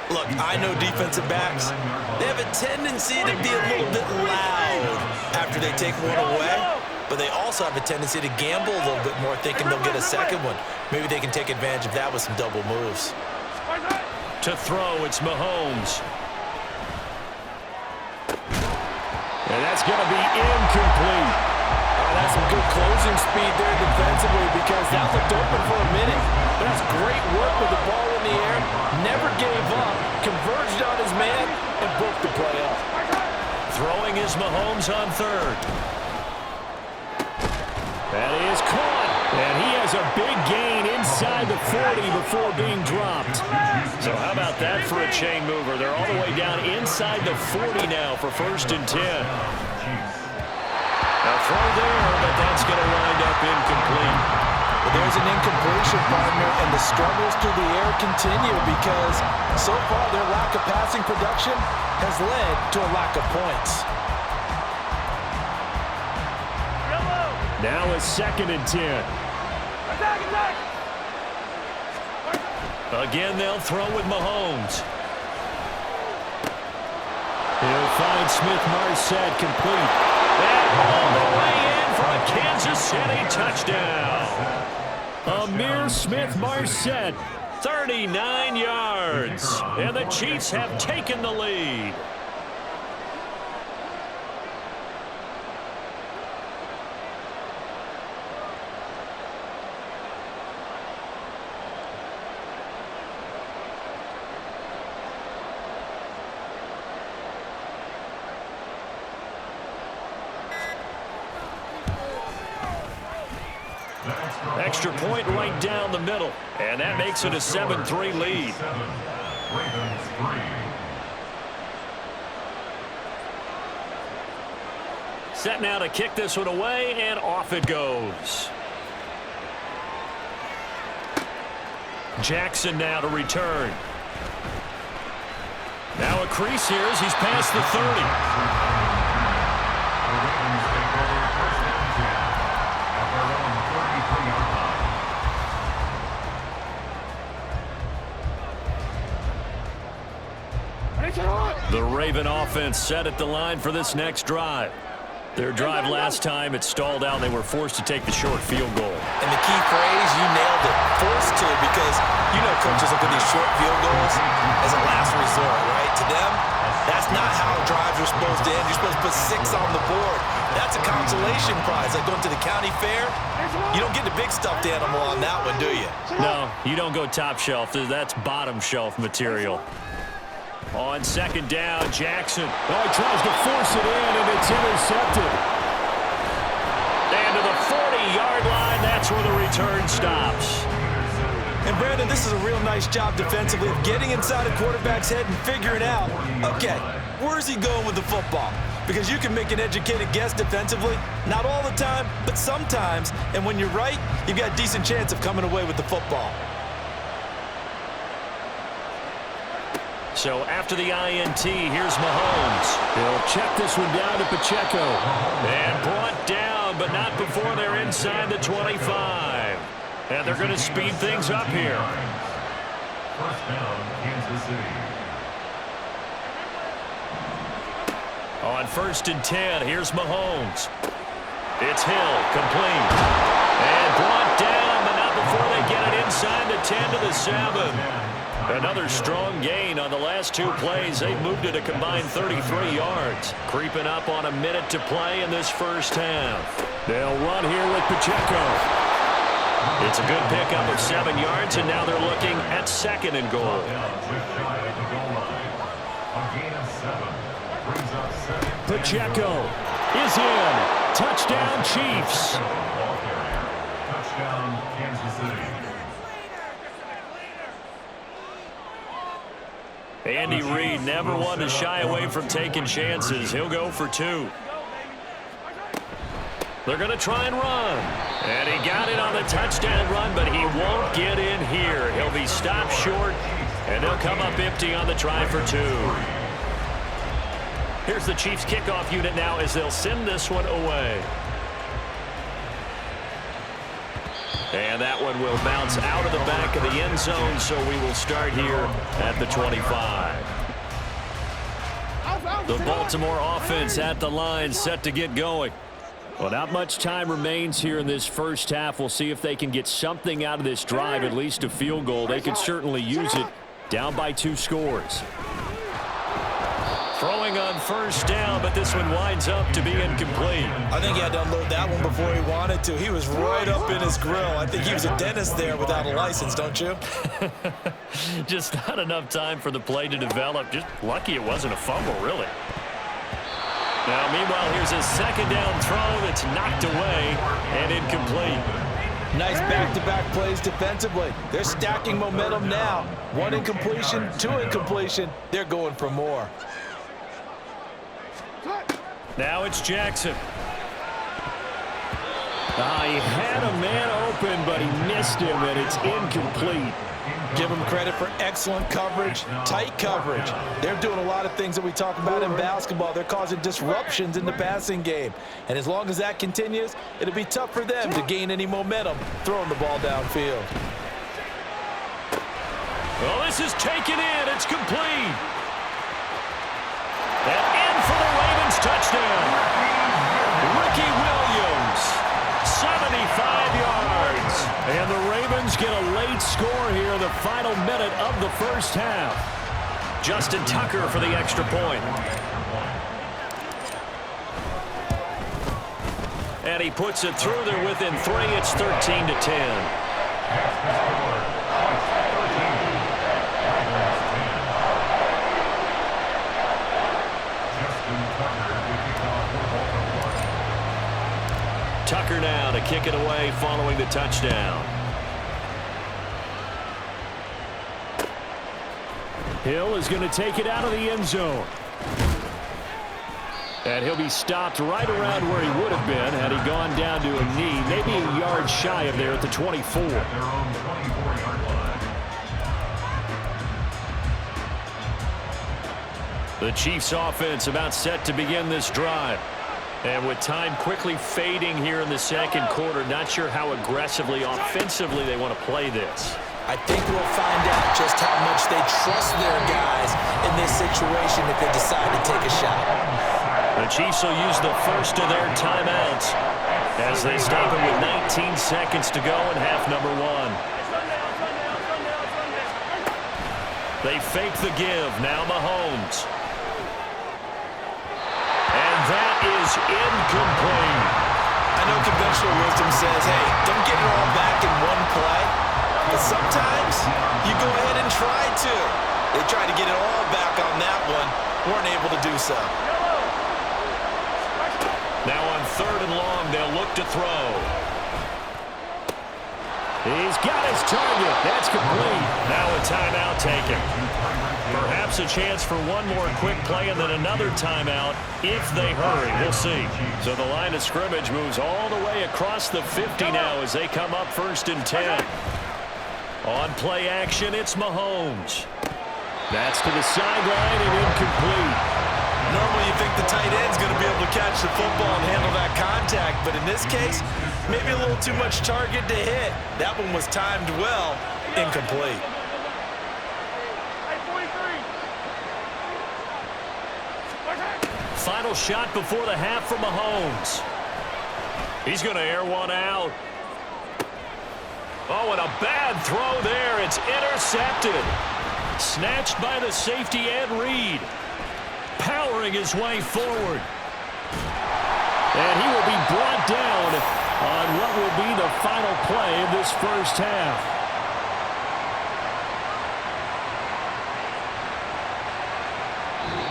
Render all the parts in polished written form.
Look, I know defensive backs, they have a tendency to be a little bit loud after they take one away, but they also have a tendency to gamble a little bit more, thinking they'll get a second one. Maybe they can take advantage of that with some double moves. To throw, it's Mahomes. And that's going to be incomplete. Oh, that's some good closing speed there defensively because that looked open for a minute. But that's great work with the ball in the air. Never gave up, converged on his man, and broke the play up. Throwing is Mahomes on third. That is caught. And he has a big gain inside the 40 before being dropped. So how about that for a chain mover? They're all the way down inside the 40 now for 1st and 10. A throw there, but that's going to wind up incomplete. Well, there's an incompletion, partner, and the struggles through the air continue because so far their lack of passing production has led to a lack of points. Now it's 2nd and 10. Attack, attack! Again, they'll throw with Mahomes. He'll find Smith-Marset complete. And all the way in for a Kansas City touchdown. Amir Smith-Marset, 39 yards. And the Chiefs have taken the lead. Extra point right down the middle. And that makes it a 7-3 lead. Set now to kick this one away, and off it goes. Jackson now to return. Now a crease here as he's past the 30. The Raven offense set at the line for this next drive. Their drive last time, it stalled out. They were forced to take the short field goal. And the key phrase, you nailed it, forced to, because you know coaches look at these short field goals as a last resort, right? To them, that's not how drives are supposed to end. You're supposed to put 6 on the board. That's a consolation prize, like going to the county fair. You don't get the big stuffed animal on that one, do you? No, you don't go top shelf. That's bottom shelf material. On 2nd down, Jackson. Oh, he tries to force it in, and it's intercepted. And to the 40-yard line, that's where the return stops. And, Brandon, this is a real nice job defensively of getting inside a quarterback's head and figuring out, okay, where's he going with the football? Because you can make an educated guess defensively, not all the time, but sometimes. And when you're right, you've got a decent chance of coming away with the football. So after the INT, here's Mahomes. He'll check this one down to Pacheco. And brought down, but not before they're inside the 25. And they're going to speed things up here. First down, Kansas City. On 1st and 10, here's Mahomes. It's Hill, complete. And brought down, but not before they get it inside the 10 to the 7. Another strong gain on the last 2 plays. They've moved it a combined 33 yards. Creeping up on a minute to play in this first half. They'll run here with Pacheco. It's a good pickup of 7 yards, and now they're looking at 2nd and goal. Pacheco is in. Touchdown, Chiefs. Touchdown, Kansas City. Andy Reid never one to shy away from taking chances. He'll go for 2. They're going to try and run. And he got it on the touchdown run, but he won't get in here. He'll be stopped short, and they'll come up empty on the try for 2. Here's the Chiefs kickoff unit now as they'll send this one away. And that one will bounce out of the back of the end zone, so we will start here at the 25. The Baltimore offense at the line, set to get going. Well, not much time remains here in this first half. We'll see if they can get something out of this drive, at least a field goal. They could certainly use it, down by 2 scores. Throwing on first down, but this one winds up to be incomplete. I think he had to unload that one before he wanted to. He was right up in his grill. I think he was a dentist there without a license, don't you? Just not enough time for the play to develop. Just lucky it wasn't a fumble, really. Now, meanwhile, here's a second down throw that's knocked away and incomplete. Nice back-to-back plays defensively. They're stacking momentum now. 1 incompletion, 2 incompletion. They're going for more. Now it's Jackson. He had a man open, but he missed him, and it's incomplete. Give them credit for excellent coverage, tight coverage. They're doing a lot of things that we talk about in basketball. They're causing disruptions in the passing game. And as long as that continues, it'll be tough for them to gain any momentum throwing the ball downfield. Well, this is taken in. It's complete. And in for the Ravens touchdown. Ricky Williams, 75 yards. And the Ravens get a late score here in the final minute of the first half. Justin Tucker for the extra point. And he puts it through there within 3. It's 13-10. Tucker now to kick it away following the touchdown. Hill is going to take it out of the end zone. And he'll be stopped right around where he would have been had he gone down to a knee, maybe a yard shy of there at the 24. The Chiefs offense about set to begin this drive. And with time quickly fading here in the second quarter, not sure how aggressively, offensively they want to play this. I think we'll find out just how much they trust their guys in this situation if they decide to take a shot. The Chiefs will use the first of their timeouts as they stop it with 19 seconds to go in half number 1. They fake the give. Now Mahomes. And that is incomplete. I know conventional wisdom says, hey, don't get it all back in one play. But sometimes you go ahead and try to. They tried to get it all back on that one. Weren't able to do so. Now on 3rd and long, they'll look to throw. He's got his target. That's complete. Now a timeout taken. Perhaps a chance for one more quick play and then another timeout if they hurry. We'll see. So the line of scrimmage moves all the way across the 50 now as they come up 1st and 10. On play action, it's Mahomes. That's to the sideline and incomplete. Normally you think the tight end's going to be able to catch the football and handle that contact, but in this case, maybe a little too much target to hit. That one was timed well, incomplete. Final shot before the half for Mahomes. He's going to air one out. Oh, and a bad throw there. It's intercepted. Snatched by the safety, Ed Reed. Powering his way forward. And he will be brought down on what will be the final play of this first half.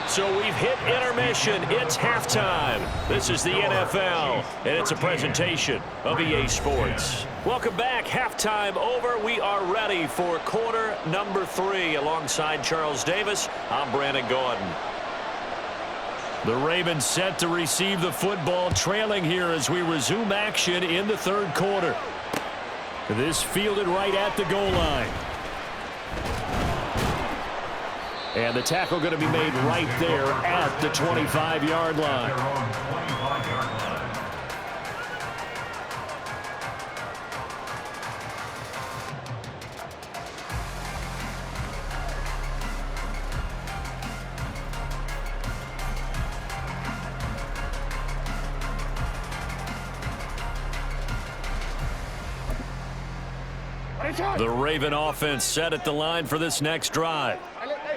So we've hit intermission. It's halftime. This is the NFL, and it's a presentation of EA Sports. Welcome back. Halftime over. We are ready for quarter number 3. Alongside Charles Davis, I'm Brandon Gordon. The Ravens set to receive the football, trailing here as we resume action in the 3rd quarter. This fielded right at the goal line. And the tackle going to be made right there at the 25-yard line. The Raven offense set at the line for this next drive.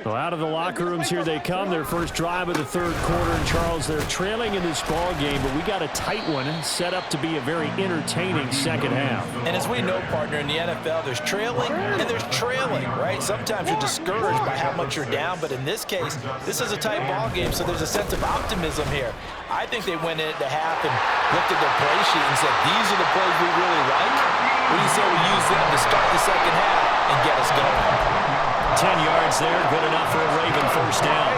Well, out of the locker rooms here they come. Their first drive of the third quarter. And, Charles, they're trailing in this ball game, but we got a tight one set up to be a very entertaining second half. And as we know, partner, in the NFL, there's trailing and there's trailing, right? Sometimes you're discouraged by how much you're down, but in this case, this is a tight ball game, so there's a sense of optimism here. I think they went into half and looked at their play sheet and said, these are the plays we really like. What do you say we use them to start the second half and get us going? 10 yards there, good enough for a Raven first down.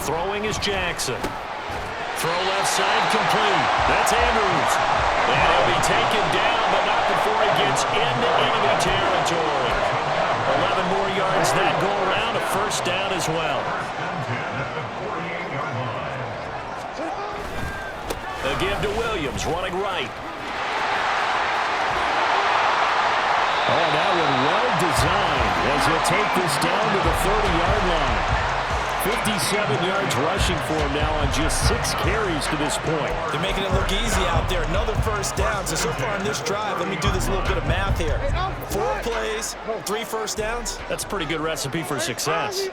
Throwing is Jackson. Throw left side, complete. That's Andrews. And he'll be taken down, but not before he gets into enemy territory. 11 more yards that go around, a first down as well. A give to Williams, running right. Oh, that one well designed as he'll take this down to the 30-yard line. 57 yards rushing for him now on just 6 carries to this point. They're making it look easy out there. Another first down. So far in this drive, let me do this little bit of math here. 4 plays, 3 first downs. That's a pretty good recipe for success.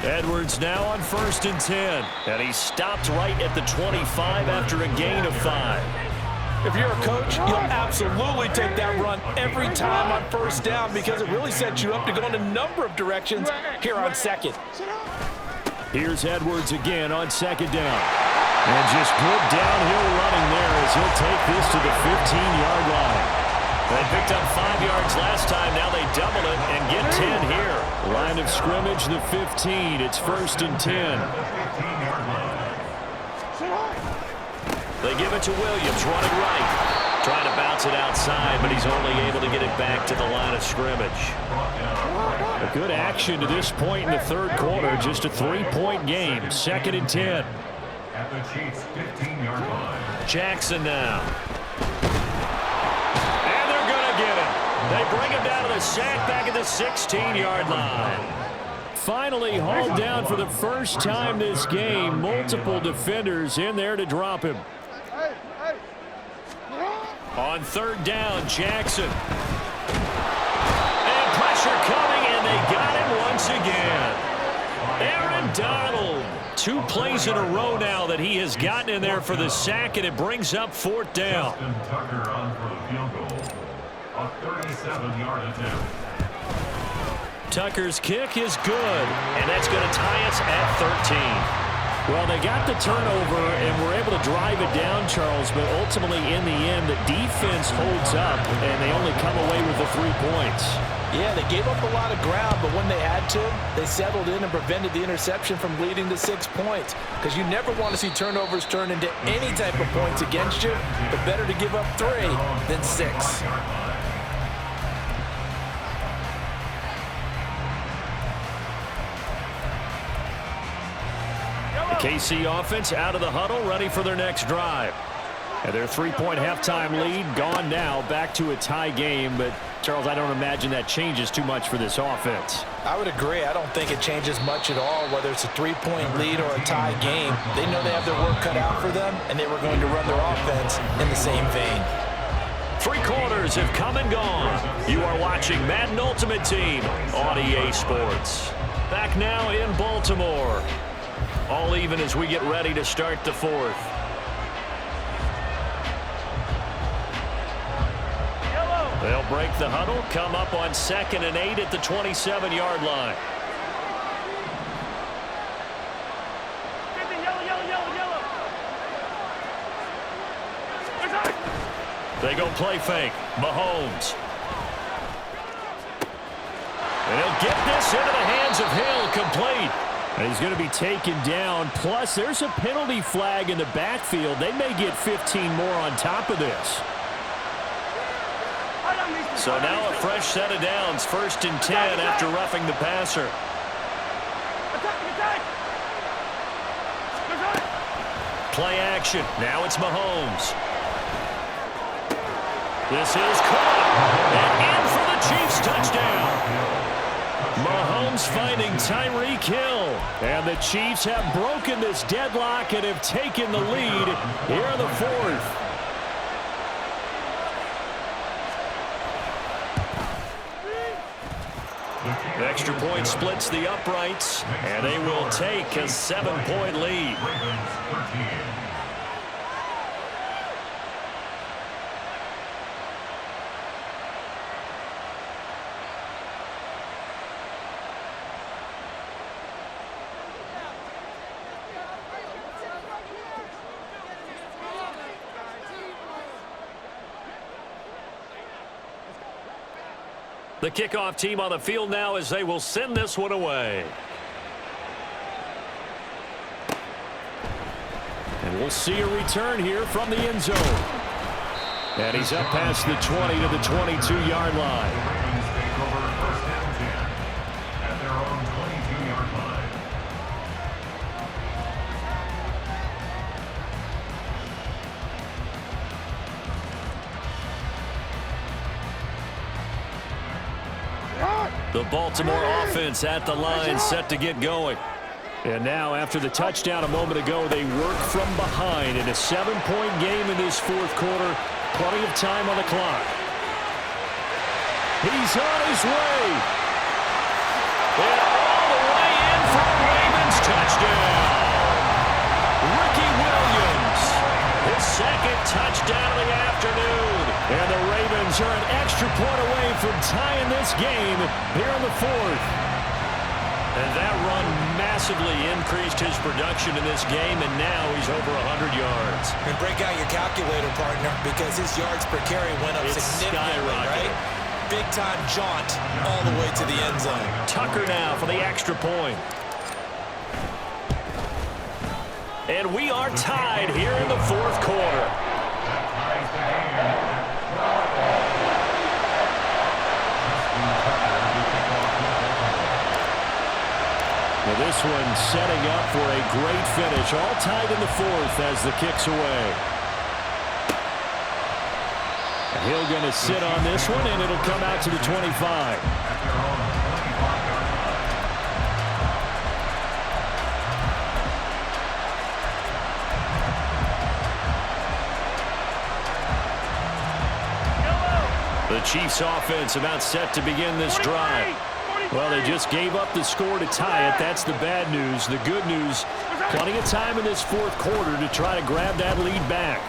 Edwards now on 1st and 10. And he stopped right at the 25 after a gain of 5. If you're a coach, you'll absolutely take that run every time on first down because it really sets you up to go in a number of directions here on second. Here's Edwards again on 2nd down. And just good downhill running there as he'll take this to the 15-yard line. They picked up 5 yards last time. Now they double it and get 10 here. Line of scrimmage, the 15. It's 1st and 10. They give it to Williams, running right. Trying to bounce it outside, but he's only able to get it back to the line of scrimmage. A good action to this point in the third quarter. Just a 3-point game. 2nd and 10. At the Chiefs' 15-yard line. Jackson now. And they're going to get him. They bring him down to the sack back at the 16-yard line. Finally hauled down for the first time this game. Multiple defenders in there to drop him. On 3rd down, Jackson. And pressure coming, and they got him once again. Aaron Donald. 2 plays in a row now that he has gotten in there for the sack, and it brings up 4th down. Tucker on for the field goal. A 37-yard attempt. Tucker's kick is good, and that's going to tie us at 13. Well, they got the turnover and were able to drive it down, Charles, but ultimately in the end, the defense holds up, and they only come away with the 3 points. Yeah, they gave up a lot of ground, but when they had to, they settled in and prevented the interception from leading to 6 points. Because you never want to see turnovers turn into any type of points against you, but better to give up 3 than 6. KC offense out of the huddle, ready for their next drive. And their 3-point halftime lead gone now, back to a tie game. But, Charles, I don't imagine that changes too much for this offense. I would agree. I don't think it changes much at all, whether it's a 3-point lead or a tie game. They know they have their work cut out for them, and they were going to run their offense in the same vein. 3 quarters have come and gone. You are watching Madden Ultimate Team on EA Sports. Back now in Baltimore. All even as we get ready to start the 4th. They'll break the huddle, come up on 2nd and 8 at the 27-yard line. They go play fake. Mahomes. And he'll get this into the hands of Hill, complete. And he's going to be taken down. Plus, there's a penalty flag in the backfield. They may get 15 more on top of this. So now a fresh set of downs. 1st and 10 after roughing the passer. Play action. Now it's Mahomes. This is caught. And in for the Chiefs touchdown. Mahomes finding Tyreek Hill. And the Chiefs have broken this deadlock and have taken the lead here in the fourth. The extra point splits the uprights, and they will take a 7-point lead. The kickoff team on the field now as they will send this one away. And we'll see a return here from the end zone. And he's up past the 20 to the 22-yard line. Ravens take over first and 10 at their own 22-yard line. The Baltimore offense at the line, set to get going. And now, after the touchdown a moment ago, they work from behind in a 7-point game in this fourth quarter. Plenty of time on the clock. He's on his way. And all the way in for a Ravens touchdown. Ricky Williams, his second touchdown of the afternoon. And the Ravens are an extra point away from tying this game here in the fourth. And that run massively increased his production in this game, and now he's over 100 yards. And break out your calculator, partner, because his yards per carry went up significantly, right? Big-time jaunt all the way to the end zone. Tucker now for the extra point. And we are tied here in the fourth quarter. Well, this one setting up for a great finish. All tied in the fourth as the kick's away. Hill going to sit on this one, and it'll come out to the 25. The Chiefs offense about set to begin this drive. Well, they just gave up the score to tie it. That's the bad news. The good news, plenty of time in this fourth quarter to try to grab that lead back.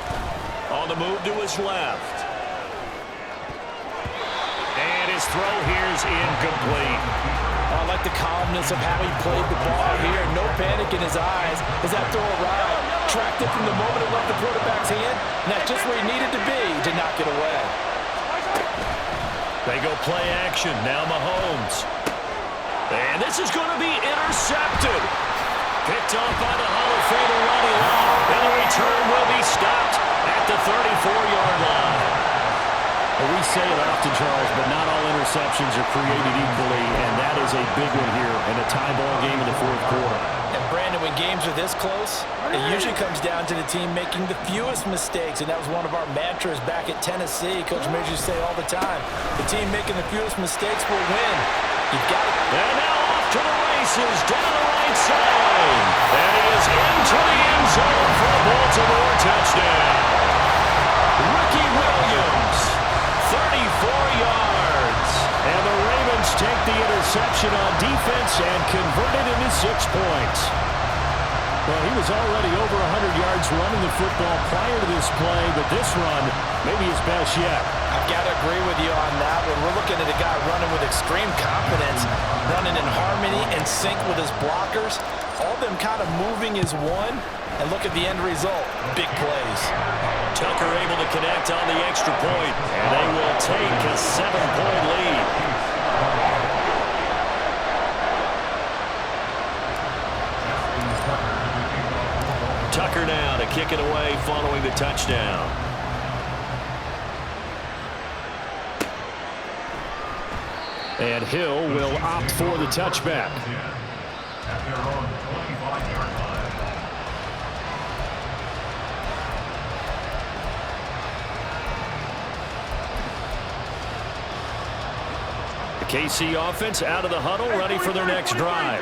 On the move to his left. And his throw here is incomplete. I like the calmness of how he played the ball here. No panic in his eyes as that throw arrived. Tracked it from the moment it left the quarterback's hand, and that's just where he needed to be to knock it away. They go play action. Now Mahomes. And this is going to be intercepted. Picked off by the Hall of Famer Ronnie Lott. And the return will be stopped at the 34-yard line. Well, we say it often, Charles, but not all interceptions are created equally, and that is a big one here in a tie ball game in the fourth quarter. And Brandon, when games are this close, it usually comes down to the team making the fewest mistakes, and that was one of our mantras back at Tennessee. Coach Major used to say all the time, the team making the fewest mistakes will win. You've got it. And now off to the races, down the right side. And he is into the end zone for a Baltimore touchdown. Ricky Williams, 34 yards. And the Ravens take the interception on defense and convert it into 6 points. Well, he was already over 100 yards running the football prior to this play, but this run may be his best yet. I've got to agree with you on that one. We're looking at a guy running with extreme confidence, running in harmony and sync with his blockers. All of them kind of moving as one. And look at the end result. Big plays. Tucker able to connect on the extra point. And they will take a 7-point lead. Tucker now to kick it away following the touchdown. And Hill will opt for the touchback. At their own 25-yard line. The KC offense out of the huddle, ready for their next drive.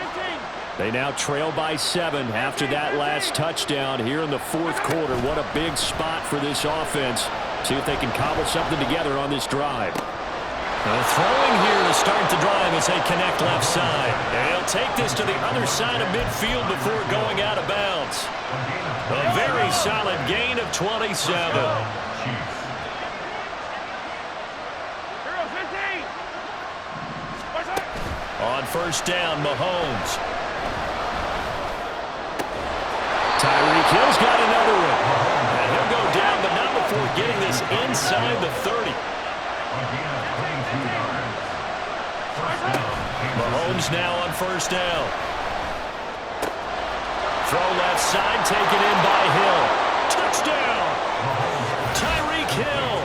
They now trail by 7 after that last touchdown here in the fourth quarter. What a big spot for this offense. See if they can cobble something together on this drive. Throwing here to start the drive as they connect left side. And he'll take this to the other side of midfield before going out of bounds. A very solid gain of 27. On first down, Mahomes. Tyreek Hill's got another one. And he'll go down, but not before getting this inside the 30. Mahomes now on first down. Throw left side, taken in by Hill. Touchdown! Tyreek Hill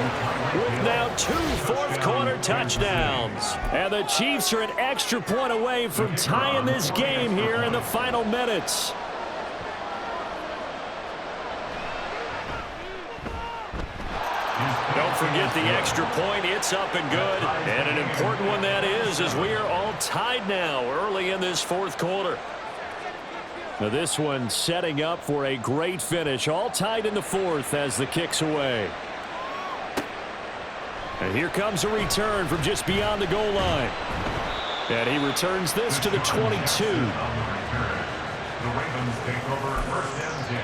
with now 2 fourth-quarter touchdowns. And the Chiefs are an extra point away from tying this game here in the final minutes. Don't forget the extra point. It's up and good. And an important one that is, as we are all tied now early in this fourth quarter. Now this one setting up for a great finish. All tied in the fourth as the kick's away. And here comes a return from just beyond the goal line. And he returns this to the 22. The Ravens take over first and 10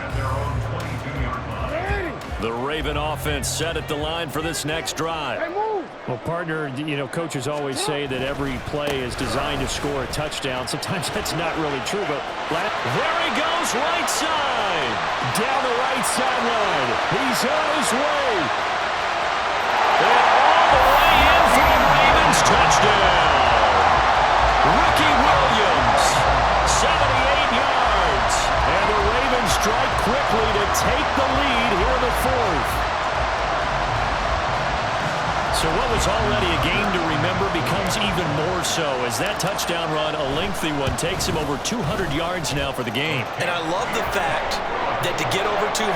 at their own 22-yard line. The Raven offense set at the line for this next drive. Well, partner, you know, coaches always say that every play is designed to score a touchdown. Sometimes that's not really true, but there he goes, right side. Down the right sideline. He's on his way. And all the way in for the Ravens touchdown. Ricky Williams, 78 yards. And the Ravens strike quickly to take the lead here in the fourth. So what was already a game to remember becomes even more so as that touchdown run, a lengthy one, takes him over 200 yards now for the game. And I love the fact that to get over 200,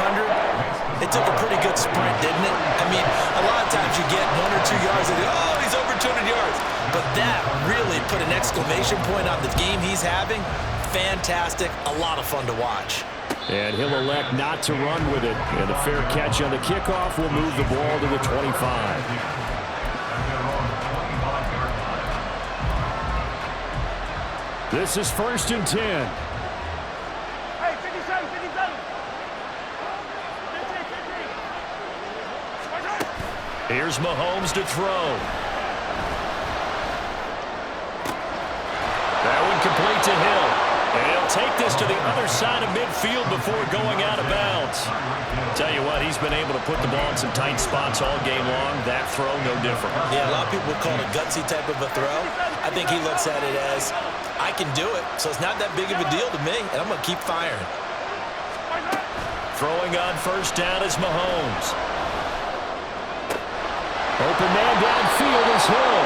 it took a pretty good sprint, didn't it? I mean, a lot of times you get 1 or 2 yards and oh, he's over 200 yards. But that really put an exclamation point on the game he's having. Fantastic. A lot of fun to watch. And he'll elect not to run with it. And a fair catch on the kickoff will move the ball to the 25. This is first and 10. Hey, 57, 57. Here's Mahomes to throw. That one complete to Hill. And he'll take this to the other side of midfield before going out of bounds. Tell you what, he's been able to put the ball in some tight spots all game long. That throw, no different. Yeah, a lot of people would call it a gutsy type of a throw. I think he looks at it as, I can do it, so it's not that big of a deal to me, and I'm going to keep firing. Throwing on first down is Mahomes. Open man downfield is Hill.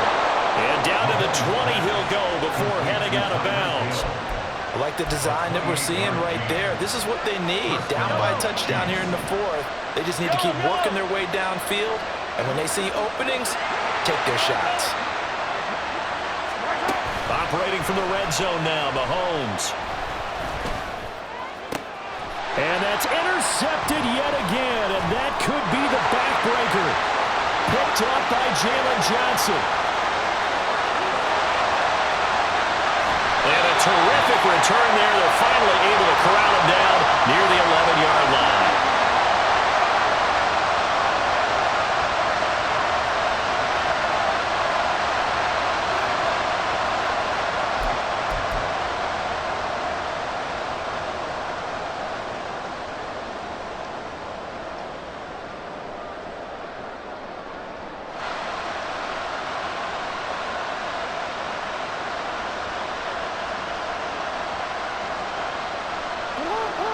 And down to the 20 he'll go before heading out of bounds. I like the design that we're seeing right there. This is what they need. Down by a touchdown here in the fourth. They just need to keep working their way downfield. And when they see openings, take their shots. Operating from the red zone now, Mahomes. And that's intercepted yet again. And that could be the backbreaker. Picked up by Jalen Johnson. And a terrific return there. They're finally able to corral him down near the 11-yard line.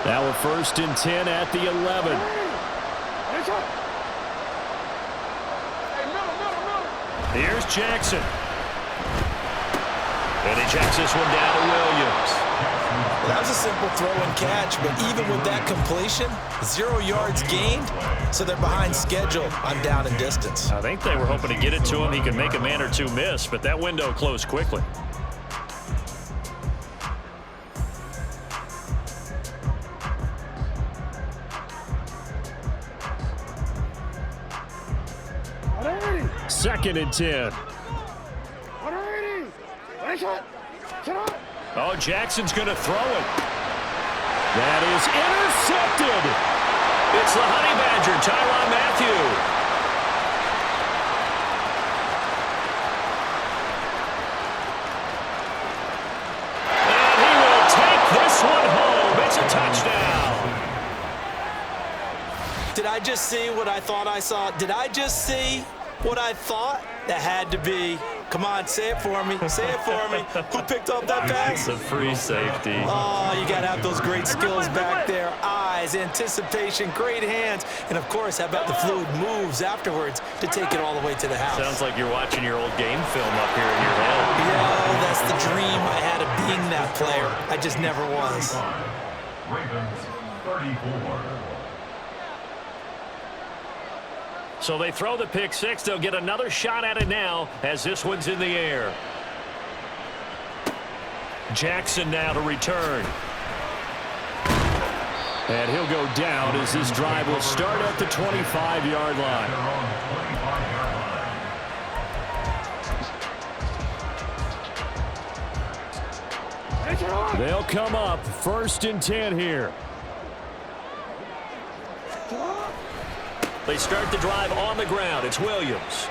Now a first and 10 at the 11. Here's Jackson. And he checks this one down to Williams. That was a simple throw and catch, but even with that completion, 0 yards gained, so they're behind schedule on down and distance. I think they were hoping to get it to him. He could make a man or two miss, but that window closed quickly. Second and 10. Oh, Jackson's going to throw it. That is intercepted. It's the Honey Badger, Tyrann Mathieu. And he will take this one home. It's a touchdown. Did I just see what I thought I saw? Did I just see what I thought? That had to be. Come on, say it for me. Say it for me. Who picked up that pass? It's a free safety. Oh, you got to have those great skills back there. Eyes, anticipation, great hands. And, of course, how about the fluid moves afterwards to take it all the way to the house? Sounds like you're watching your old game film up here in your head. Yeah, that's the dream I had of being that player. I just never was. Ravens 34. So they throw the pick six. They'll get another shot at it now as this one's in the air. Jackson now to return. And he'll go down as this drive will start at the 25-yard line. They'll come up 1st and 10 here. They start the drive on the ground. It's Williams.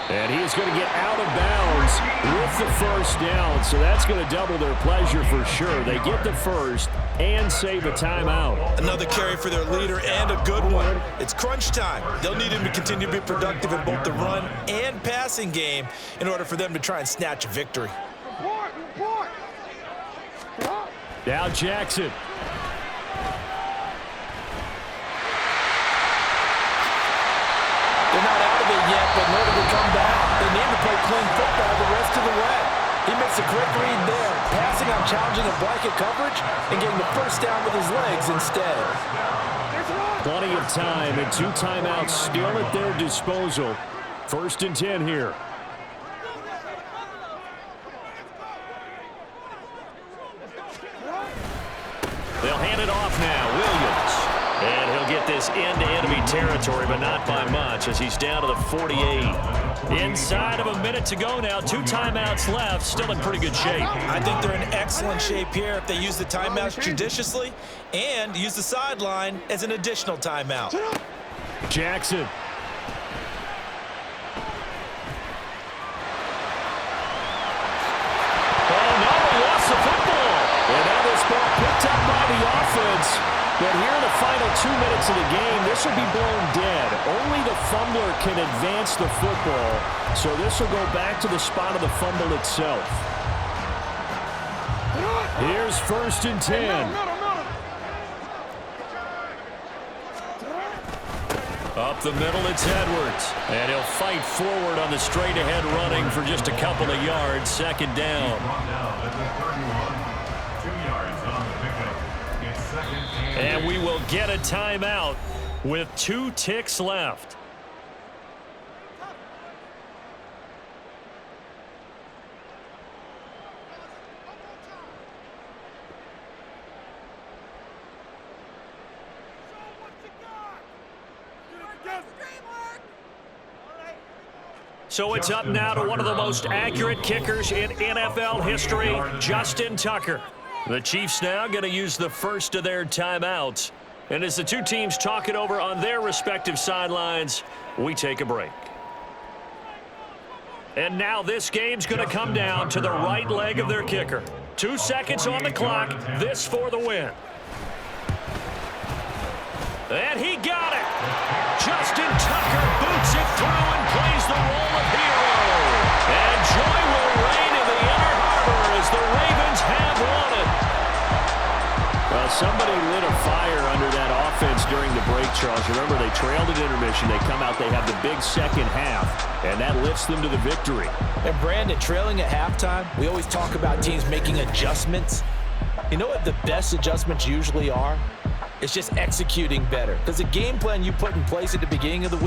And he's going to get out of bounds with the first down. So that's going to double their pleasure for sure. They get the first and save a timeout. Another carry for their leader and a good one. It's crunch time. They'll need him to continue to be productive in both the run and passing game in order for them to try and snatch a victory. Now Jackson. They're not out of it yet, but in order to come back, they need to play clean football the rest of the way. He makes a quick read there, passing on challenging a blanket coverage and getting the first down with his legs instead. Plenty of time and 2 timeouts still at their disposal. 1st and 10 here. They'll hand it off now. Williams. And he'll get this into enemy territory, but not by much as he's down to the 48. Inside of a minute to go now. 2 timeouts left. Still in pretty good shape. I think they're in excellent shape here if they use the timeouts judiciously and use the sideline as an additional timeout. Jackson. Oh, no, he lost the football. And now this ball picked up by the offense. But here in the final 2 minutes of the game, this will be blown dead. Only the fumbler can advance the football, so this will go back to the spot of the fumble itself. Here's 1st and 10. Up the middle, it's Edwards. And he'll fight forward on the straight-ahead running for just a couple of yards. 2nd down. And we will get a timeout with 2 ticks left. So it's up now to one of the most accurate kickers in NFL history, Justin Tucker. The Chiefs now going to use the first of their timeouts. And as the 2 teams talk it over on their respective sidelines, we take a break. And now this game's going to come down to the right leg of their kicker. 2 seconds on the clock. This for the win. And he got it. Justin Tucker boots it through and plays the role of hero. And joy will reign in the Inner Harbor as the Ravens have won it. Well, somebody lit a fire under that offense during the break, Charles. Remember, they trailed at intermission. They come out, they have the big second half, and that lifts them to the victory. And Brandon, trailing at halftime, we always talk about teams making adjustments. You know what the best adjustments usually are? It's just executing better. Because the game plan you put in place at the beginning of the week,